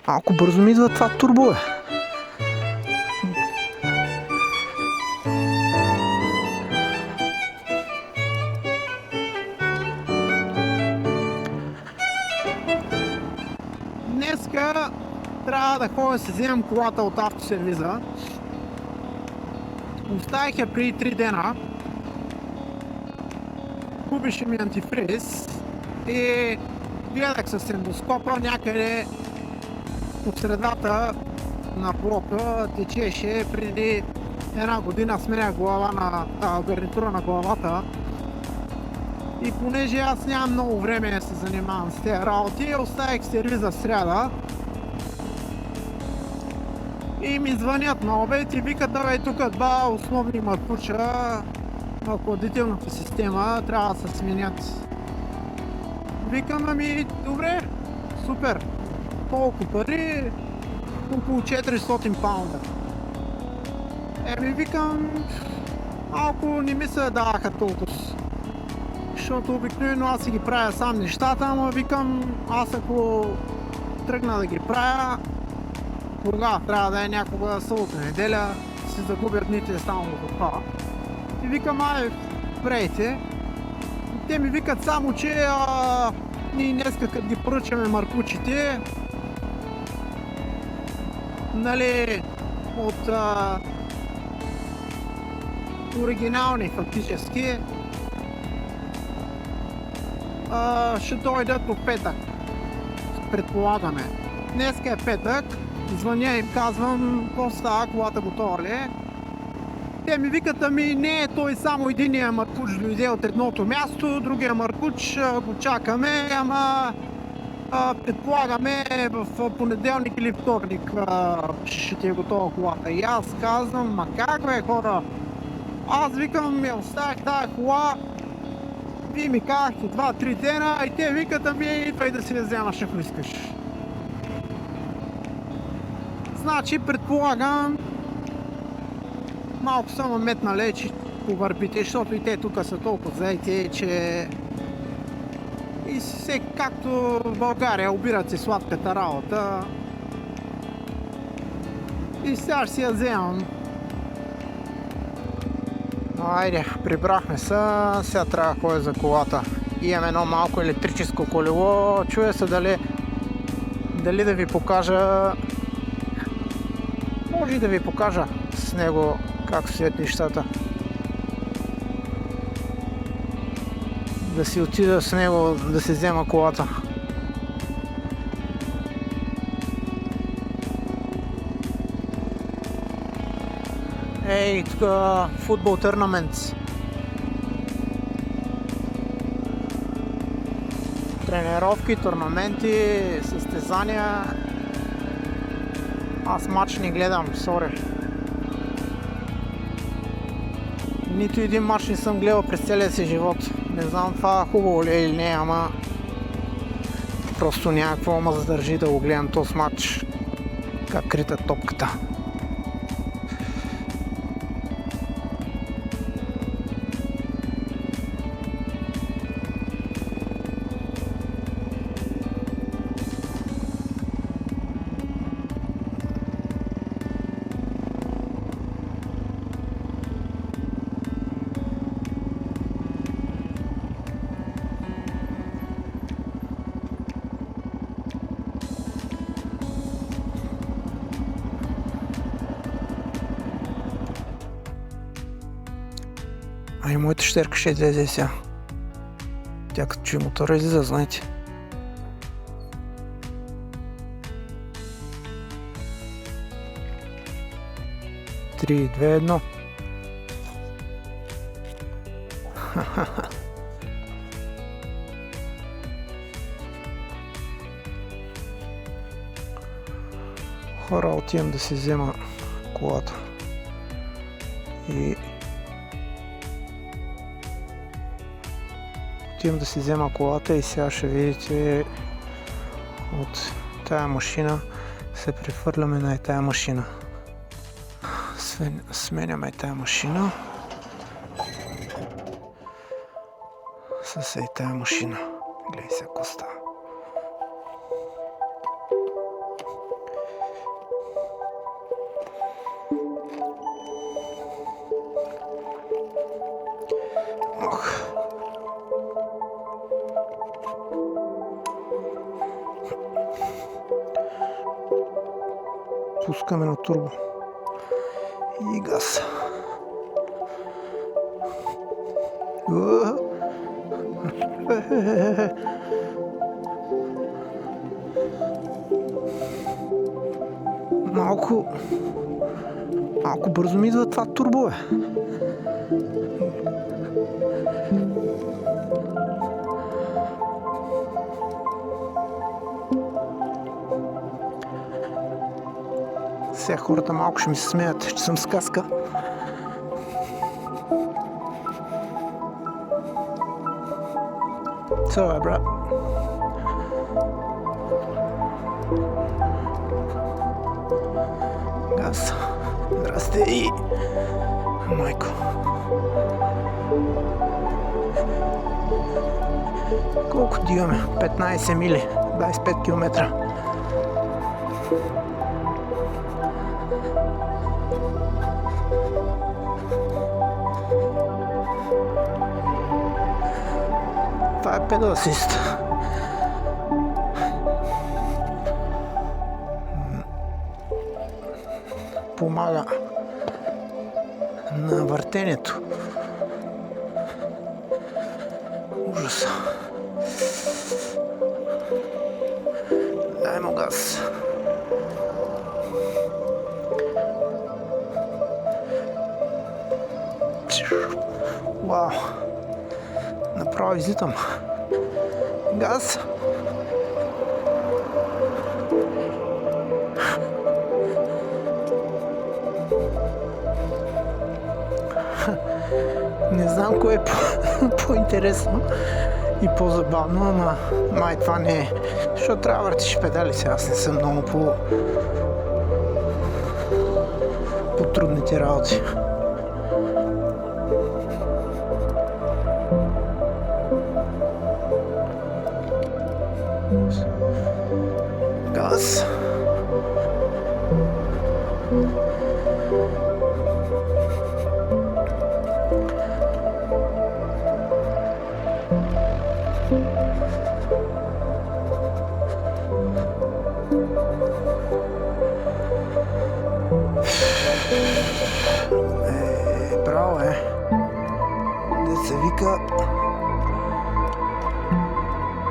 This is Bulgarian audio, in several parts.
Малко бързо ми идва това турбо, бе. Днеска трябва да ходя да си вземам колата от автосервиза. Оставих я преди 3 дена. Губеше ми антифриз и гледах с ендоскопа някъде по средата на блока течеше. Преди една година сменях гарнитура на главата и понеже аз нямам много време да се занимавам с тези работи, оставих сервиза в сряда и ми звънят на обед и викат: давай тук два основни маркуча на охладителната система трябва да се сменят. Викам: ами добре, супер, колко пари? Около 400 паунда. Викам, малко не ми се даваха толкова, защото обикновено аз си ги правя сам нещата, ама викам, аз ако тръгна да ги правя, кога трябва да е някога събота, неделя, си загубят дните само до това. И викам: ай, прейте. Те ми викат само, че ние днеска като ги поръчаме маркучите, нали, от оригинални фактически, ще дойдат по петък, предполагаме. Днеска е петък, звъня им, казвам: какво става, колата готова ли е? Те ми викат: ами не, той само единия маркуч дойде от едното място, другия маркуч го чакаме, ама предполагаме в понеделник или вторник ще ти е готова колата. И аз казвам: ма как бе, хора? Аз викам, я оставих тази кола, вие ми казахте 2-3 дена и те викат: ами идвай да си я вземаш, ако искаш. Значи предполагам, малко са ме метнали по върбите, защото и те тук са толкова заети, че и все както в България обират си сладката работа. И сега ще си я вземам. Айде, прибрахме се, сега трябва да ходя за колата. Имам едно малко електрическо колело, чуя се дали да ви покажа. Може и да ви покажа с него как стоят нещата. Да си отида с него да си взема колата. Ей, тук футбол турнамент. Тренировки, турнаменти, състезания. Аз матч не гледам, сори. Нито един матч не съм гледал през целия си живот. Не знам това хубаво ли е или не, ама просто някакво ма задържи да го гледам този матч. Как крита топката. А и моята щерка ще излезе сега. Тя като чуи мотора излиза, знаете. Три, две, едно. Хора, отивам да си взема колата. Отивам да си взема колата и сега ще видите от тая машина се прехвърляме на тая машина. Сменяме тая машина с тая машина. Гледай сега какво става. Ох. Пускаме на турбо. И газ. Малко бързо ми идва това турбо, бе. Сега хората малко ще ми се смеят, че съм сказка. Това е, брат. Газ. Здрасте и... Майко. Колко дигаме? 15 мили. 25 км. Това е педал асист. Помага на въртенето. Ужас. Дай му газ. Вау. Направо излитам. Газ. Не знам кое е по-интересно и по-забавно, ама май това не е. Защото трябва да въртиш педали сега, аз не съм много по трудните работи. Газ. Браво е. Да се вика...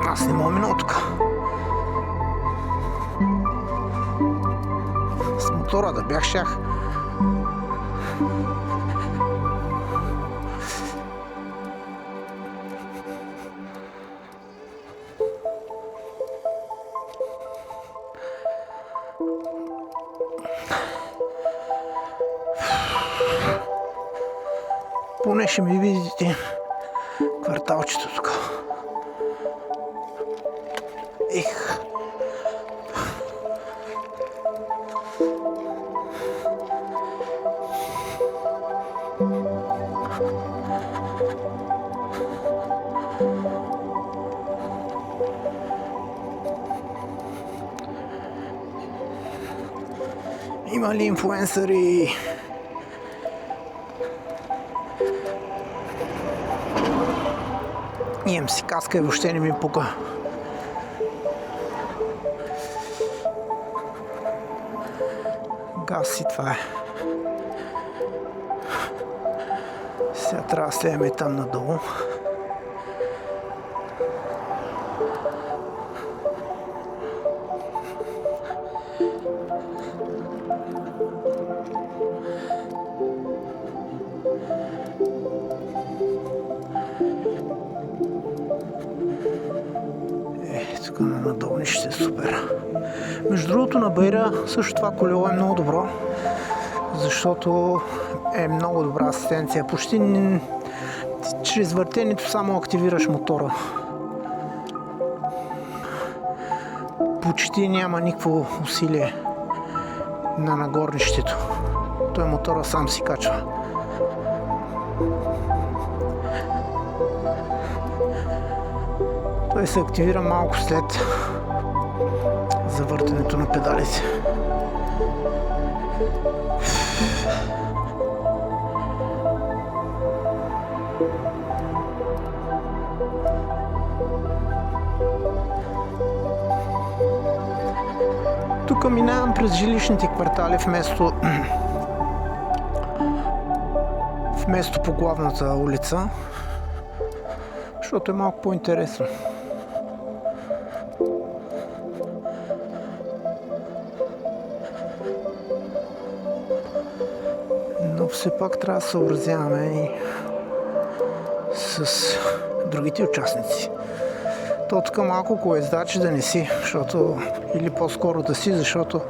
Аз не мога минал тук. С мотора да бях шах. Поне ще ми видите кварталчето тук. Ех. Има ли инфлуенсъри? Имам си каска и въобще не ми пука. Газ и това е. Сега трябва да слеяме там надолу. Тук на долнище е супер. Между другото на Бейра също това колело е много добро, защото е много добра асистенция. Почти чрез въртенето само активираш мотора. Почти няма никакво усилие на нагорнището. Той мотора сам си качва. Той се активира малко след завъртането на педалите. Тук минавам през жилищните квартали вместо по главната улица, защото е малко по-интересно. Но все пак трябва да съобразяваме и с другите участници. То тук малко колездачи да не си, защото, или по-скоро да си, защото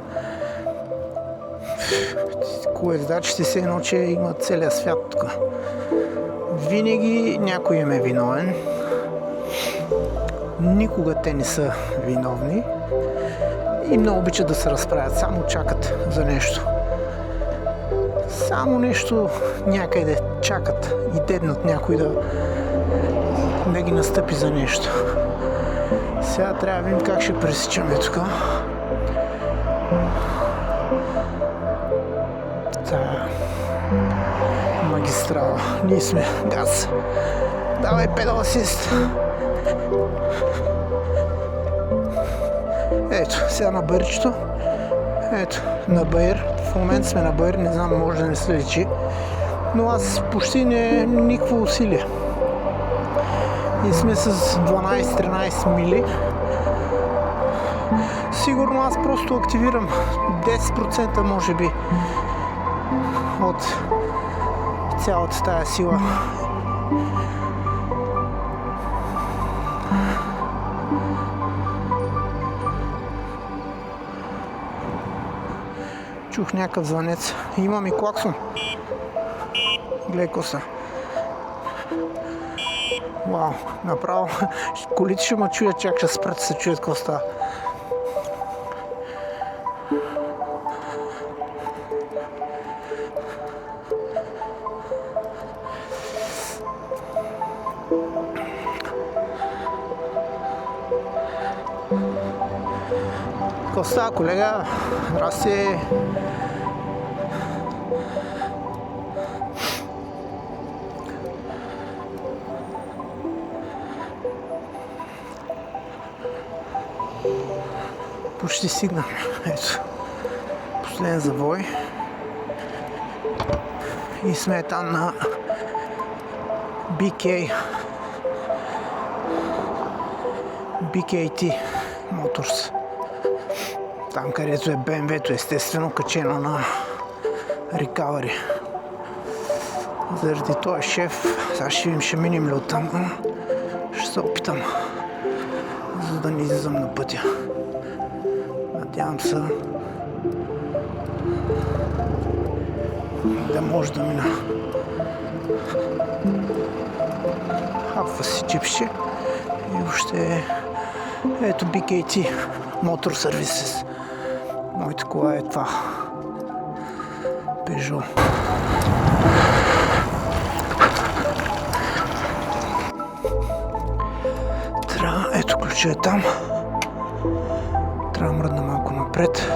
колездачите се едно, че имат целия свят тук. Винаги някой им е виновен. Никога те не са виновни и много обичат да се разправят, само чакат за нещо. Само нещо някъде чакат и деднат някой да ги настъпи за нещо. Сега трябва да видим как ще пресичаме тук. Тая магистрала. Ние сме газ. Давай педал асист. Ето, сега на бърчето. Ето, на Баир. В момента сме на Баир, не знам, може да не се личи. Но аз почти не никакво усилие. И сме с 12-13 мили. Сигурно аз просто активирам 10% може би от цялата тая сила. Чух някакъв звънец. Имам и клаксон. Гледай коса. Вау, направо. Колите ще ме чуят, чак ще спрат се чуят какво става. Какво става, колега? Здрасти! Почти стигнахме. Ето. Последен завой. И сме там на BKT Motors. Там, където е BMW-то, естествено, качено на Recovery. Заради този шеф, сега ще видим, ще минем ли оттам. Ще се опитам, за да не излизам на пътя. Надявам се да може да мина. Хапва си чипше и въобще ето BKT Motor Services. Моята кола е това. Peugeot. Ето ключа е там. Трябва да мръдна малко напред.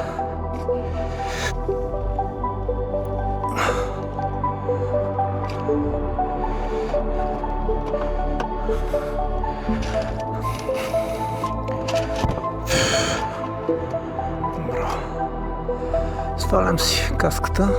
Свалям си каската.